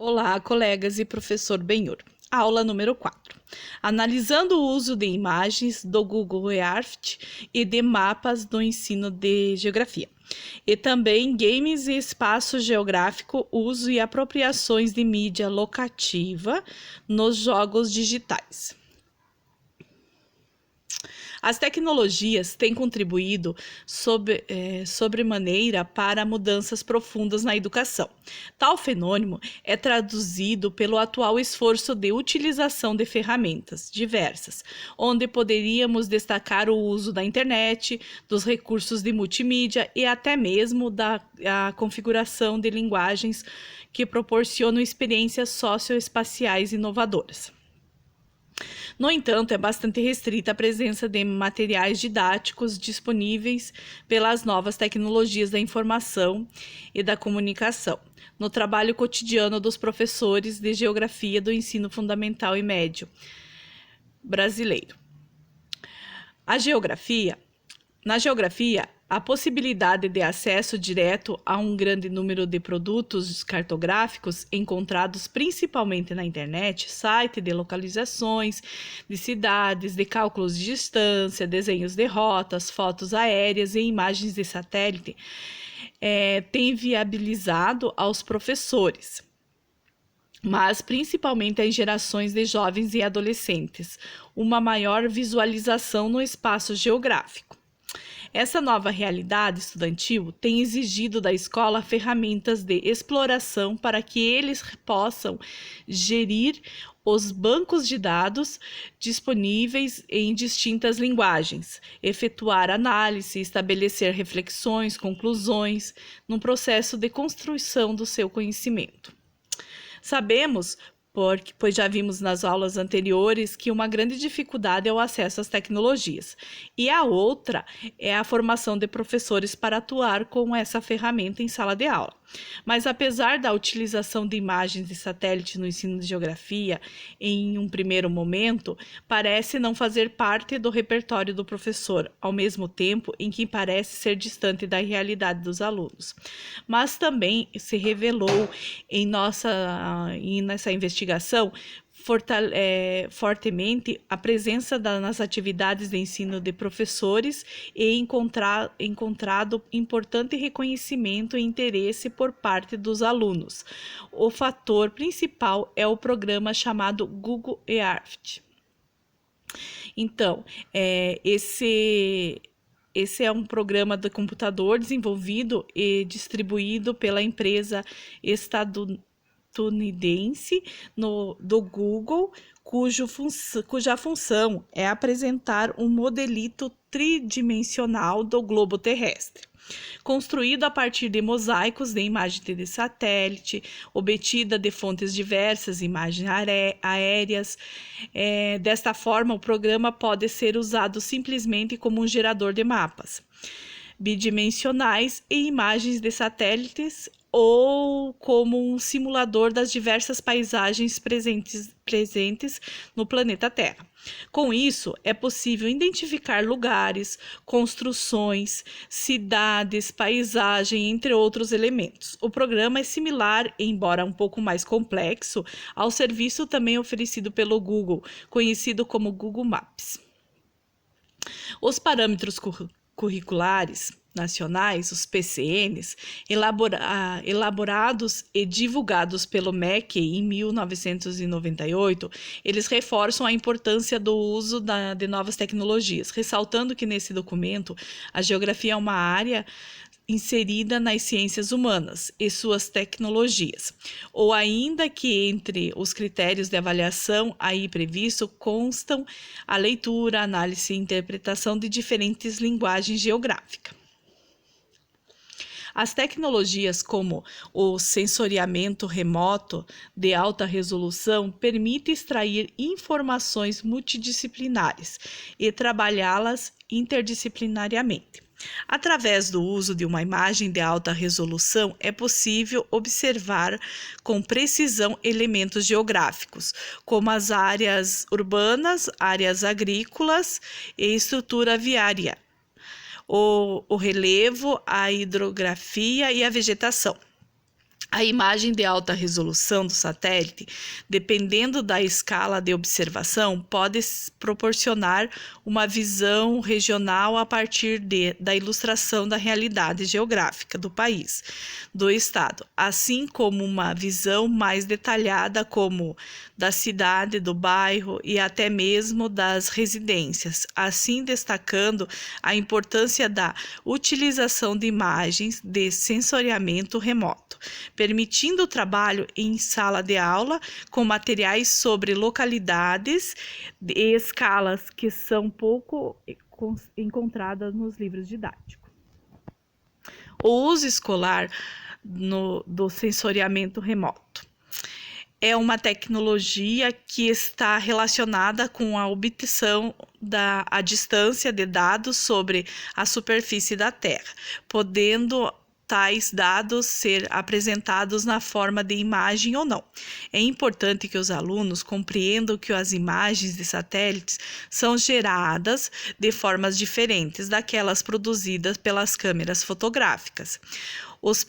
Olá, colegas e professor Benhur. Aula número 4. Analisando o uso de imagens do Google Earth e de mapas no ensino de geografia. E também games e espaço geográfico, uso e apropriações de mídia locativa nos jogos digitais. As tecnologias têm contribuído sobremaneira para mudanças profundas na educação. Tal fenômeno é traduzido pelo atual esforço de utilização de ferramentas diversas, onde poderíamos destacar o uso da internet, dos recursos de multimídia e até mesmo a configuração de linguagens que proporcionam experiências socioespaciais inovadoras. No entanto, é bastante restrita a presença de materiais didáticos disponíveis pelas novas tecnologias da informação e da comunicação no trabalho cotidiano dos professores de geografia do ensino fundamental e médio brasileiro. Na geografia, a possibilidade de acesso direto a um grande número de produtos cartográficos encontrados principalmente na internet, site de localizações de cidades, de cálculos de distância, desenhos de rotas, fotos aéreas e imagens de satélite, tem viabilizado aos professores, mas principalmente às gerações de jovens e adolescentes, uma maior visualização no espaço geográfico. Essa nova realidade estudantil tem exigido da escola ferramentas de exploração para que eles possam gerir os bancos de dados disponíveis em distintas linguagens, efetuar análise, estabelecer reflexões, conclusões, num processo de construção do seu conhecimento. Sabemos, pois já vimos nas aulas anteriores, que uma grande dificuldade é o acesso às tecnologias, e a outra é a formação de professores para atuar com essa ferramenta em sala de aula. Mas apesar da utilização de imagens de satélite no ensino de geografia, em um primeiro momento, parece não fazer parte do repertório do professor, ao mesmo tempo em que parece ser distante da realidade dos alunos. Mas também se revelou nessa investigação fortemente a presença nas atividades de ensino de professores e encontrado importante reconhecimento e interesse por parte dos alunos. O fator principal é o programa chamado Google Earth. Então, esse é um programa de computador desenvolvido e distribuído pela empresa estadunidense do Google, cuja função é apresentar um modelito tridimensional do globo terrestre, construído a partir de mosaicos de imagem de satélite, obtida de fontes diversas, imagens aéreas. Desta forma, o programa pode ser usado simplesmente como um gerador de mapas bidimensionais e imagens de satélites ou como um simulador das diversas paisagens presentes no planeta Terra. Com isso, é possível identificar lugares, construções, cidades, paisagem, entre outros elementos. O programa é similar, embora um pouco mais complexo, ao serviço também oferecido pelo Google, conhecido como Google Maps. Os parâmetros curriculares nacionais, os PCNs, elaborados e divulgados pelo MEC em 1998, eles reforçam a importância do uso de novas tecnologias, ressaltando que nesse documento a geografia é uma área inserida nas ciências humanas e suas tecnologias, ou ainda que entre os critérios de avaliação aí previsto constam a leitura, análise e interpretação de diferentes linguagens geográficas. As tecnologias como o sensoriamento remoto de alta resolução permitem extrair informações multidisciplinares e trabalhá-las interdisciplinariamente. Através do uso de uma imagem de alta resolução, é possível observar com precisão elementos geográficos, como as áreas urbanas, áreas agrícolas e estrutura viária, o relevo, a hidrografia e a vegetação. A imagem de alta resolução do satélite, dependendo da escala de observação, pode proporcionar uma visão regional a partir da ilustração da realidade geográfica do país, do estado, assim como uma visão mais detalhada como da cidade, do bairro e até mesmo das residências, assim destacando a importância da utilização de imagens de sensoriamento remoto, permitindo o trabalho em sala de aula com materiais sobre localidades e escalas que são pouco encontradas nos livros didáticos. O uso escolar do sensoriamento remoto é uma tecnologia que está relacionada com a obtenção à distância de dados sobre a superfície da Terra, podendo tais dados ser apresentados na forma de imagem ou não. É importante que os alunos compreendam que as imagens de satélites são geradas de formas diferentes daquelas produzidas pelas câmeras fotográficas. Os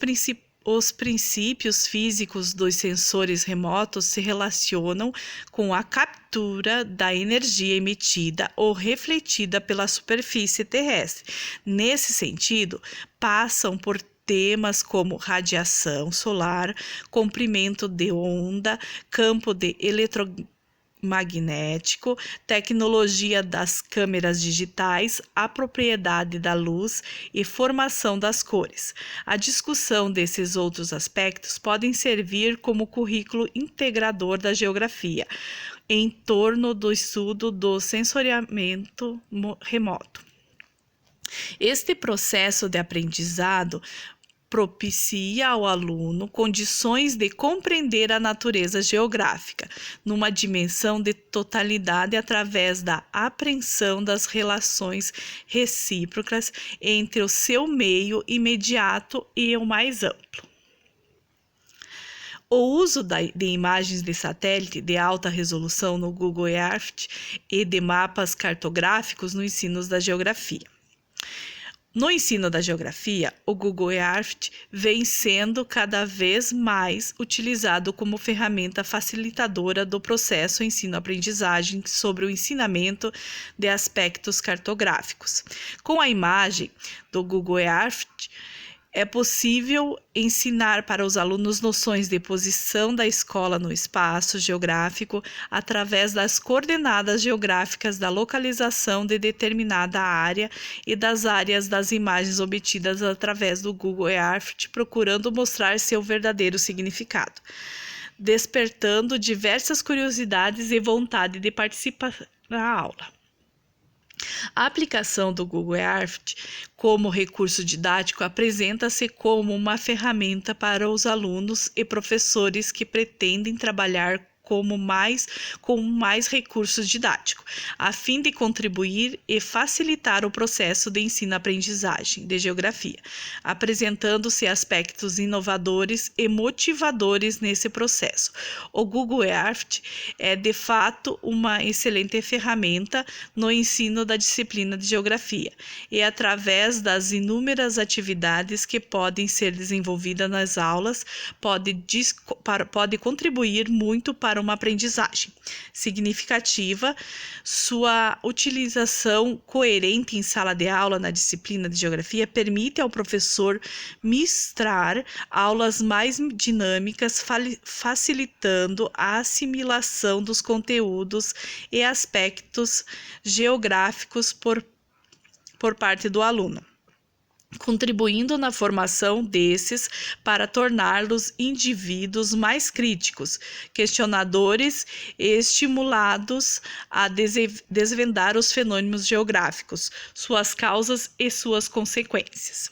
princípios físicos dos sensores remotos se relacionam com a captura da energia emitida ou refletida pela superfície terrestre. Nesse sentido, passam por temas como radiação solar, comprimento de onda, campo de eletromagnético, tecnologia das câmeras digitais, a propriedade da luz e formação das cores. A discussão desses outros aspectos podem servir como currículo integrador da geografia, em torno do estudo do sensoriamento remoto. Este processo de aprendizado propicia ao aluno condições de compreender a natureza geográfica, numa dimensão de totalidade através da apreensão das relações recíprocas entre o seu meio imediato e o mais amplo. O uso de imagens de satélite de alta resolução no Google Earth e de mapas cartográficos no ensino da geografia. No ensino da geografia, o Google Earth vem sendo cada vez mais utilizado como ferramenta facilitadora do processo ensino-aprendizagem sobre o ensinamento de aspectos cartográficos. Com a imagem do Google Earth, é possível ensinar para os alunos noções de posição da escola no espaço geográfico através das coordenadas geográficas da localização de determinada área e das áreas das imagens obtidas através do Google Earth, procurando mostrar seu verdadeiro significado, despertando diversas curiosidades e vontade de participar da aula. A aplicação do Google Earth como recurso didático apresenta-se como uma ferramenta para os alunos e professores que pretendem trabalhar com mais recursos didáticos, a fim de contribuir e facilitar o processo de ensino-aprendizagem de geografia, apresentando-se aspectos inovadores e motivadores nesse processo. O Google Earth é, de fato, uma excelente ferramenta no ensino da disciplina de geografia e, através das inúmeras atividades que podem ser desenvolvidas nas aulas, pode contribuir muito para uma aprendizagem significativa. Sua utilização coerente em sala de aula na disciplina de geografia permite ao professor ministrar aulas mais dinâmicas, facilitando a assimilação dos conteúdos e aspectos geográficos por parte do aluno, contribuindo na formação desses para torná-los indivíduos mais críticos, questionadores e estimulados a desvendar os fenômenos geográficos, suas causas e suas consequências.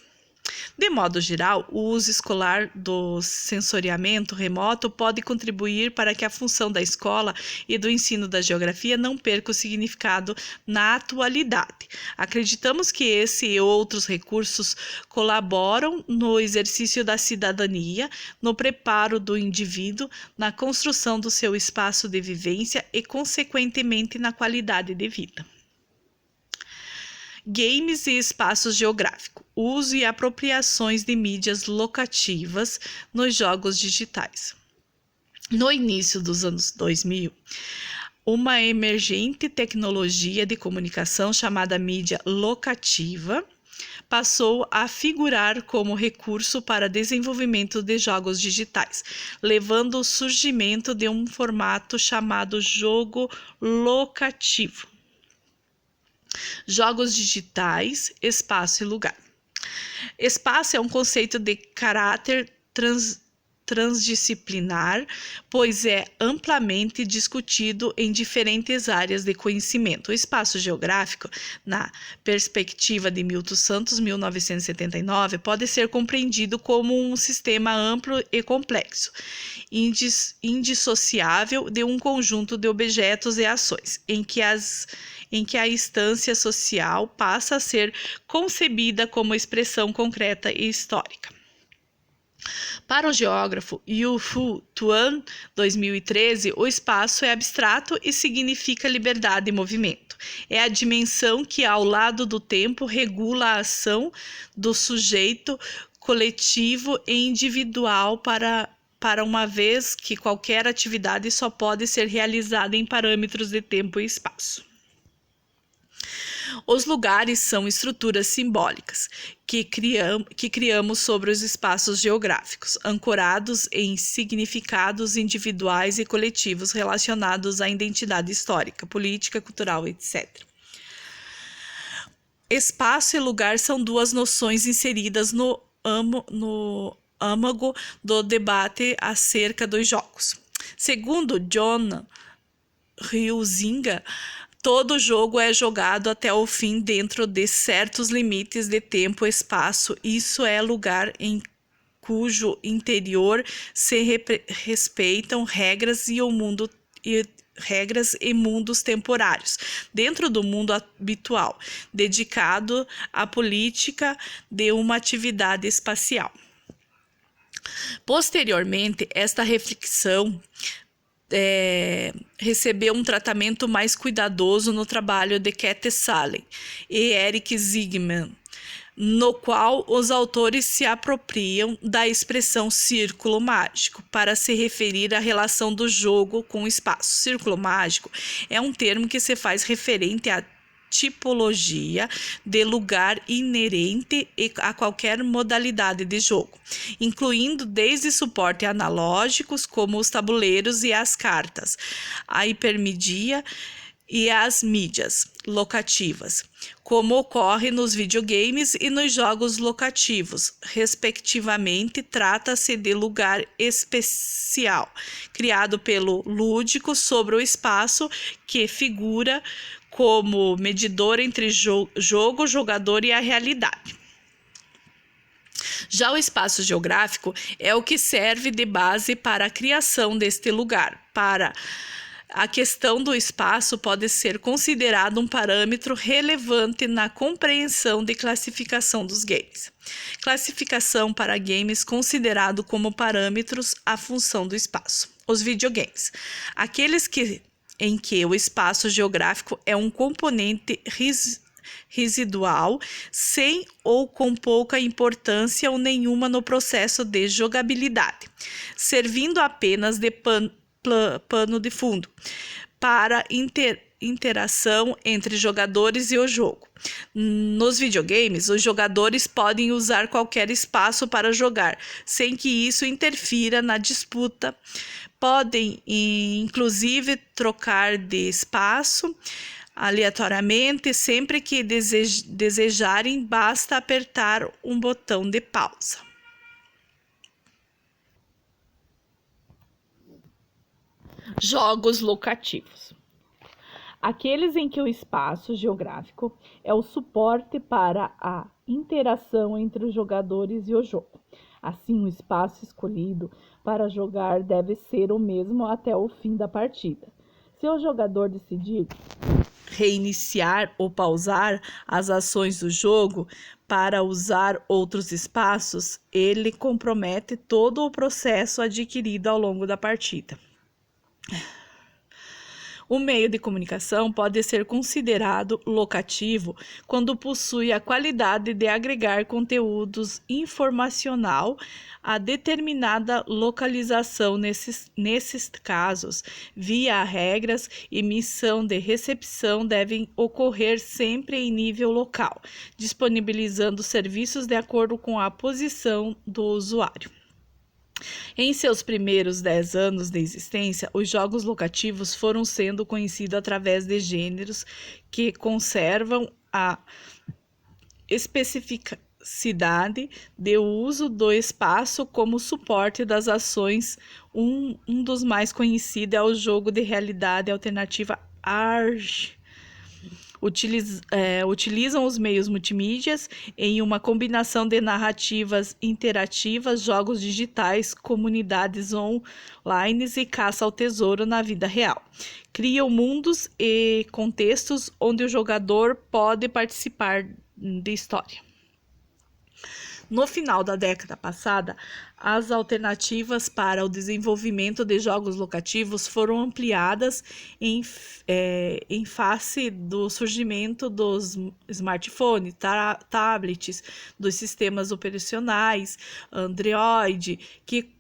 De modo geral, o uso escolar do sensoriamento remoto pode contribuir para que a função da escola e do ensino da geografia não perca o significado na atualidade. Acreditamos que esse e outros recursos colaboram no exercício da cidadania, no preparo do indivíduo, na construção do seu espaço de vivência e, consequentemente, na qualidade de vida. Games e espaço geográfico. Uso e apropriações de mídias locativas nos jogos digitais. No início dos anos 2000, uma emergente tecnologia de comunicação chamada mídia locativa passou a figurar como recurso para desenvolvimento de jogos digitais, levando ao surgimento de um formato chamado jogo locativo. Jogos digitais, espaço e lugar. Espaço é um conceito de caráter transdisciplinar, pois é amplamente discutido em diferentes áreas de conhecimento. O espaço geográfico, na perspectiva de Milton Santos, 1979, pode ser compreendido como um sistema amplo e complexo, indissociável de um conjunto de objetos e ações, em que a instância social passa a ser concebida como expressão concreta e histórica. Para o geógrafo Yu-Fu Tuan, 2013, o espaço é abstrato e significa liberdade e movimento. É a dimensão que, ao lado do tempo, regula a ação do sujeito coletivo e individual para uma vez que qualquer atividade só pode ser realizada em parâmetros de tempo e espaço. Os lugares são estruturas simbólicas que criamos sobre os espaços geográficos, ancorados em significados individuais e coletivos relacionados à identidade histórica, política, cultural, etc. Espaço e lugar são duas noções inseridas no âmago do debate acerca dos jogos. Segundo John Huizinga, todo jogo é jogado até o fim dentro de certos limites de tempo e espaço. Isso é lugar em cujo interior se respeitam regras e mundos temporários, dentro do mundo habitual, dedicado à política de uma atividade espacial. Posteriormente, esta reflexão recebeu um tratamento mais cuidadoso no trabalho de Kate Salen e Eric Zygmunt, no qual os autores se apropriam da expressão círculo mágico para se referir à relação do jogo com o espaço. Círculo mágico é um termo que se faz referente à tipologia de lugar inerente a qualquer modalidade de jogo, incluindo desde suporte analógicos como os tabuleiros e as cartas, a hipermídia e as mídias locativas, como ocorre nos videogames e nos jogos locativos, respectivamente. Trata-se de lugar especial, criado pelo lúdico sobre o espaço, que figura como medidor entre jogo, jogador e a realidade. Já o espaço geográfico é o que serve de base para a criação deste lugar. Para a questão do espaço pode ser considerado um parâmetro relevante na compreensão de classificação dos games. Classificação para games considerado como parâmetros à função do espaço. Os videogames. Aqueles em que o espaço geográfico é um componente residual, sem ou com pouca importância ou nenhuma no processo de jogabilidade, servindo apenas de pano de fundo para interação entre jogadores e o jogo. Nos videogames, os jogadores podem usar qualquer espaço para jogar, sem que isso interfira na disputa. Podem, inclusive, trocar de espaço aleatoriamente. Sempre que desejarem, basta apertar um botão de pausa. Jogos locativos. Aqueles em que o espaço geográfico é o suporte para a interação entre os jogadores e o jogo. Assim, o espaço escolhido para jogar deve ser o mesmo até o fim da partida. Se o jogador decidir reiniciar ou pausar as ações do jogo para usar outros espaços, ele compromete todo o processo adquirido ao longo da partida. O meio de comunicação pode ser considerado locativo quando possui a qualidade de agregar conteúdos informacional a determinada localização. Nesses casos, via regras, emissão de recepção devem ocorrer sempre em nível local, disponibilizando serviços de acordo com a posição do usuário. Em seus primeiros 10 anos de existência, os jogos locativos foram sendo conhecidos através de gêneros que conservam a especificidade de uso do espaço como suporte das ações. Um dos mais conhecidos é o jogo de realidade alternativa ARG. Utilizam os meios multimídias em uma combinação de narrativas interativas, jogos digitais, comunidades online e caça ao tesouro na vida real. Criam mundos e contextos onde o jogador pode participar de história. No final da década passada, as alternativas para o desenvolvimento de jogos locativos foram ampliadas em face do surgimento dos smartphones, tablets, dos sistemas operacionais, Android, que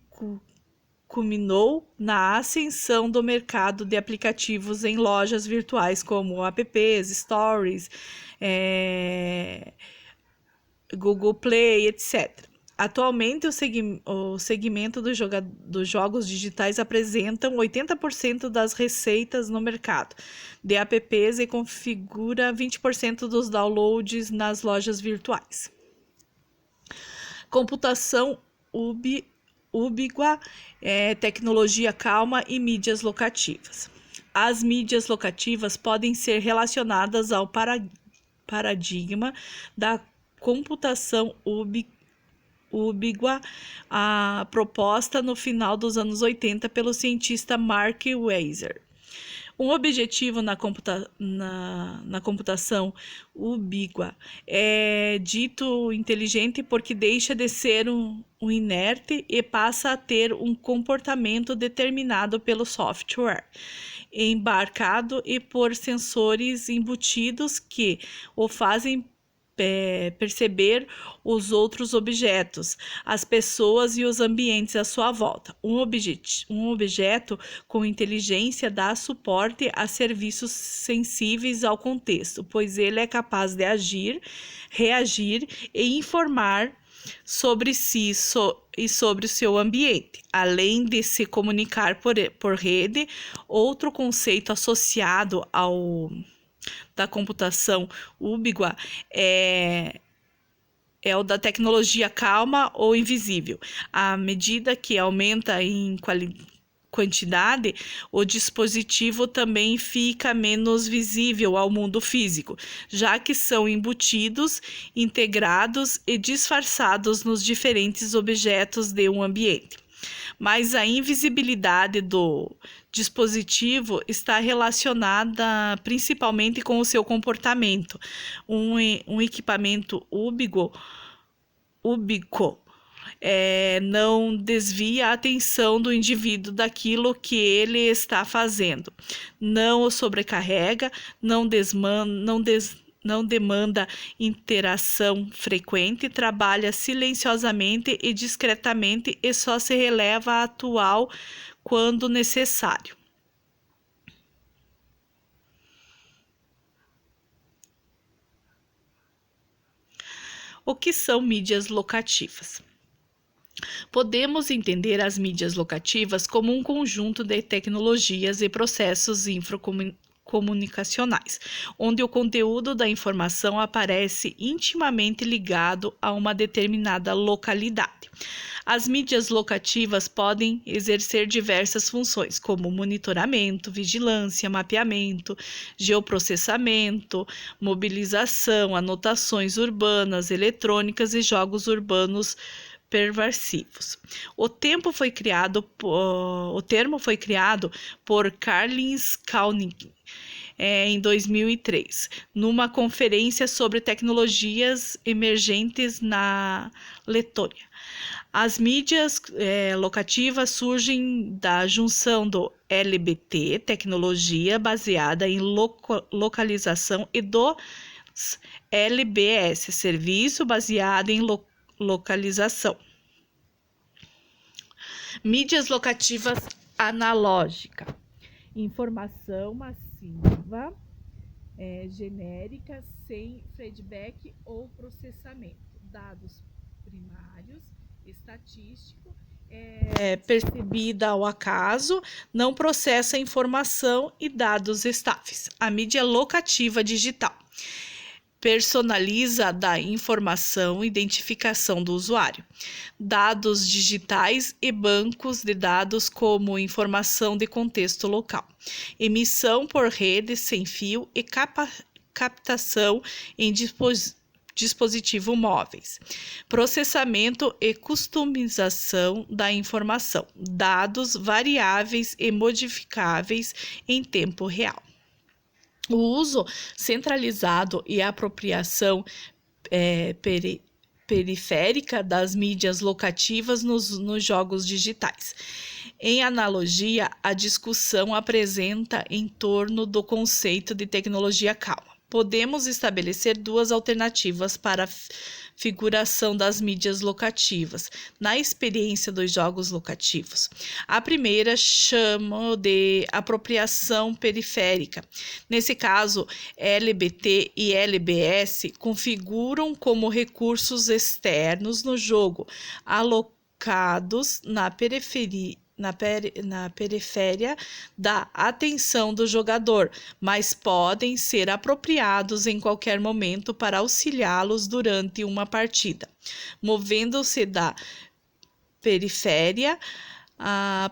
culminou na ascensão do mercado de aplicativos em lojas virtuais como apps, stories, Google Play, etc. Atualmente, o segmento dos jogos digitais apresentam 80% das receitas no mercado de apps e configura 20% dos downloads nas lojas virtuais. Computação ubíqua, tecnologia calma e mídias locativas. As mídias locativas podem ser relacionadas ao paradigma da computação ubíqua, a proposta no final dos anos 80 pelo cientista Mark Weiser. Um objetivo na computação ubíqua é dito inteligente porque deixa de ser um inerte e passa a ter um comportamento determinado pelo software embarcado e por sensores embutidos que o fazem perceber os outros objetos, as pessoas e os ambientes à sua volta. Um objeto com inteligência dá suporte a serviços sensíveis ao contexto, pois ele é capaz de agir, reagir e informar sobre si e sobre o seu ambiente, além de se comunicar por rede. Outro conceito associado da computação ubíqua é o da tecnologia calma ou invisível. À medida que aumenta em quantidade, o dispositivo também fica menos visível ao mundo físico, já que são embutidos, integrados e disfarçados nos diferentes objetos de um ambiente. Mas a invisibilidade do dispositivo está relacionada principalmente com o seu comportamento. Um equipamento ubíquo não desvia a atenção do indivíduo daquilo que ele está fazendo, não o sobrecarrega, não demanda interação frequente, trabalha silenciosamente e discretamente e só se releva atual quando necessário. O que são mídias locativas? Podemos entender as mídias locativas como um conjunto de tecnologias e processos comunicacionais, onde o conteúdo da informação aparece intimamente ligado a uma determinada localidade. As mídias locativas podem exercer diversas funções, como monitoramento, vigilância, mapeamento, geoprocessamento, mobilização, anotações urbanas, eletrônicas e jogos urbanos perversivos. O termo foi criado por Karlheinz Kaunig em 2003, numa conferência sobre tecnologias emergentes na Letônia. As mídias locativas surgem da junção do LBT, tecnologia baseada em localização, e do LBS, serviço baseado em localização. Mídias locativas analógica: informação massiva, genérica, sem feedback ou processamento. Dados primários, estatístico, percebida ao acaso, não processa informação e dados estáveis. A mídia locativa digital personaliza da informação, identificação do usuário, dados digitais e bancos de dados como informação de contexto local, emissão por rede sem fio e captação em dispositivos móveis, processamento e customização da informação, dados variáveis e modificáveis em tempo real. O uso centralizado e a apropriação periférica das mídias locativas nos jogos digitais. Em analogia, a discussão apresenta em torno do conceito de tecnologia calma. Podemos estabelecer duas alternativas para a figuração das mídias locativas na experiência dos jogos locativos. A primeira chamo de apropriação periférica. Nesse caso, LBT e LBS configuram como recursos externos no jogo, alocados na periferia da atenção do jogador, mas podem ser apropriados em qualquer momento para auxiliá-los durante uma partida, movendo-se da periferia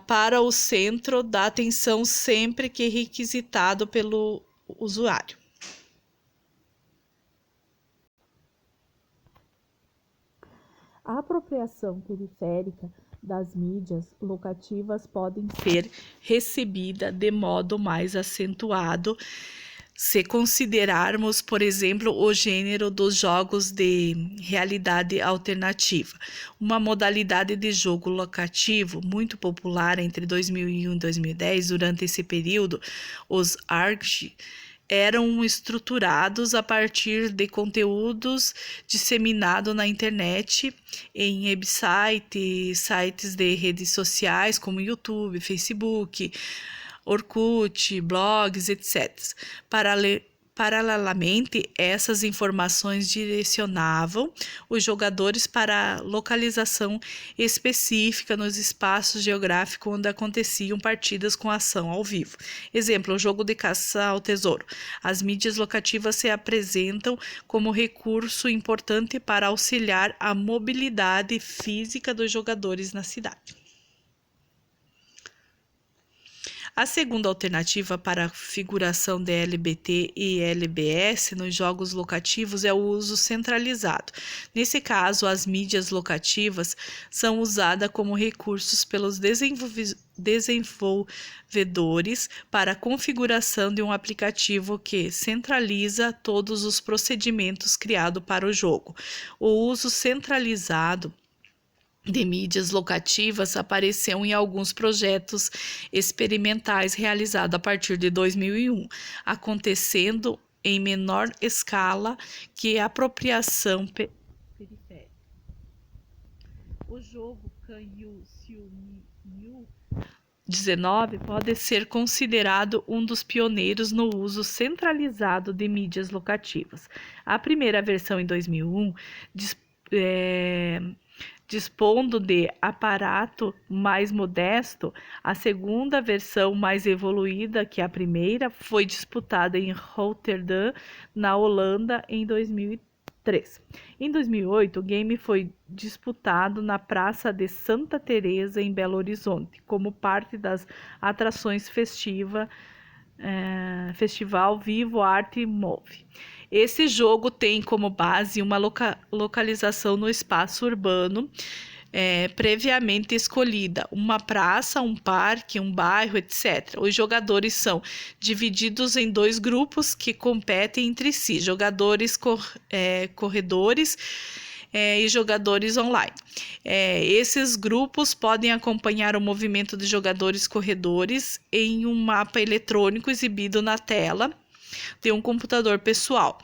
para o centro da atenção sempre que requisitado pelo usuário. A apropriação periférica das mídias locativas podem ser recebida de modo mais acentuado se considerarmos, por exemplo, o gênero dos jogos de realidade alternativa, uma modalidade de jogo locativo muito popular entre 2001 e 2010. Durante esse período, os ARG eram estruturados a partir de conteúdos disseminados na internet, em websites, sites de redes sociais como YouTube, Facebook, Orkut, blogs, etc. Paralelamente, essas informações direcionavam os jogadores para a localização específica nos espaços geográficos onde aconteciam partidas com ação ao vivo. Exemplo, o jogo de caça ao tesouro. As mídias locativas se apresentam como recurso importante para auxiliar a mobilidade física dos jogadores na cidade. A segunda alternativa para a configuração de LBT e LBS nos jogos locativos é o uso centralizado. Nesse caso, as mídias locativas são usadas como recursos pelos desenvolvedores para a configuração de um aplicativo que centraliza todos os procedimentos criados para o jogo. O uso centralizado de mídias locativas apareceu em alguns projetos experimentais realizados a partir de 2001, acontecendo em menor escala que a apropriação periférica. O jogo Can You See Me 19 pode ser considerado um dos pioneiros no uso centralizado de mídias locativas. A primeira versão, em 2001, dispondo de aparato mais modesto, a segunda versão, mais evoluída que a primeira, foi disputada em Rotterdam, na Holanda, em 2003. Em 2008, o game foi disputado na Praça de Santa Teresa, em Belo Horizonte, como parte das atrações Festival Vivo Arte Move. Esse jogo tem como base uma localização no espaço urbano, previamente escolhida, uma praça, um parque, um bairro, etc. Os jogadores são divididos em 2 grupos que competem entre si, jogadores corredores e jogadores online. Esses grupos podem acompanhar o movimento de jogadores corredores em um mapa eletrônico exibido na tela de um computador pessoal,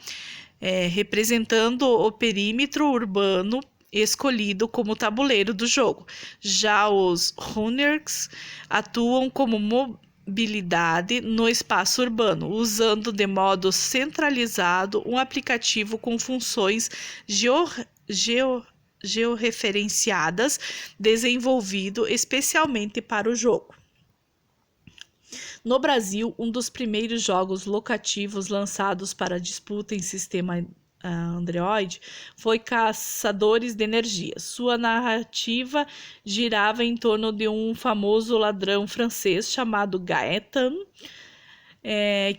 representando o perímetro urbano escolhido como tabuleiro do jogo. Já os runners atuam como mobilidade no espaço urbano, usando de modo centralizado um aplicativo com funções georreferenciadas, desenvolvido especialmente para o jogo. No Brasil, um dos primeiros jogos locativos lançados para disputa em sistema Android foi Caçadores de Energia. Sua narrativa girava em torno de um famoso ladrão francês chamado Gaetan,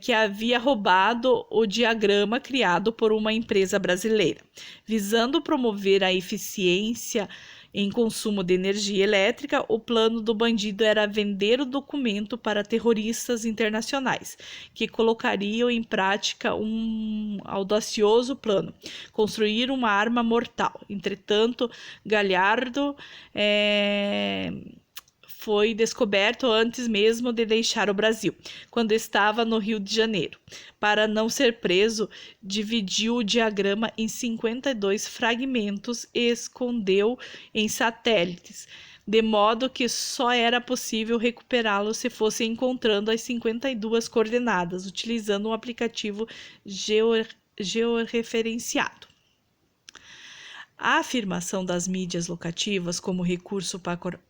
que havia roubado o diagrama criado por uma empresa brasileira. Visando promover a eficiência em consumo de energia elétrica, o plano do bandido era vender o documento para terroristas internacionais, que colocariam em prática um audacioso plano: construir uma arma mortal. Entretanto, Galhardo foi descoberto antes mesmo de deixar o Brasil, quando estava no Rio de Janeiro. Para não ser preso, dividiu o diagrama em 52 fragmentos e escondeu em satélites, de modo que só era possível recuperá-lo se fosse encontrando as 52 coordenadas, utilizando um aplicativo georreferenciado. A afirmação das mídias locativas como recurso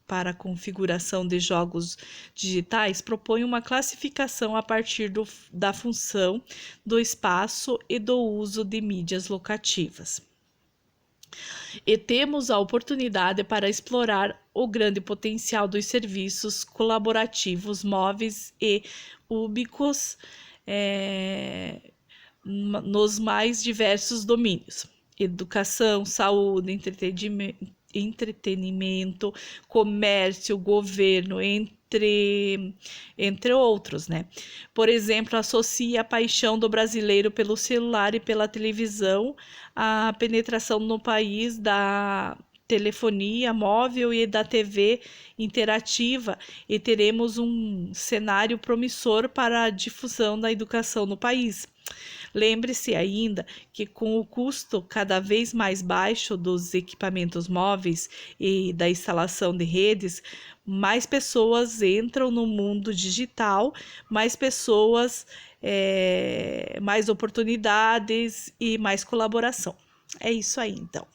para a configuração de jogos digitais propõe uma classificação a partir da função, do espaço e do uso de mídias locativas. E temos a oportunidade para explorar o grande potencial dos serviços colaborativos móveis e ubíquos nos mais diversos domínios: educação, saúde, entretenimento, comércio, governo, entre outros, né? Por exemplo, associa a paixão do brasileiro pelo celular e pela televisão à penetração no país da telefonia móvel e da TV interativa, e teremos um cenário promissor para a difusão da educação no país. Lembre-se ainda que, com o custo cada vez mais baixo dos equipamentos móveis e da instalação de redes, mais pessoas entram no mundo digital, mais pessoas, mais oportunidades e mais colaboração. É isso aí, então.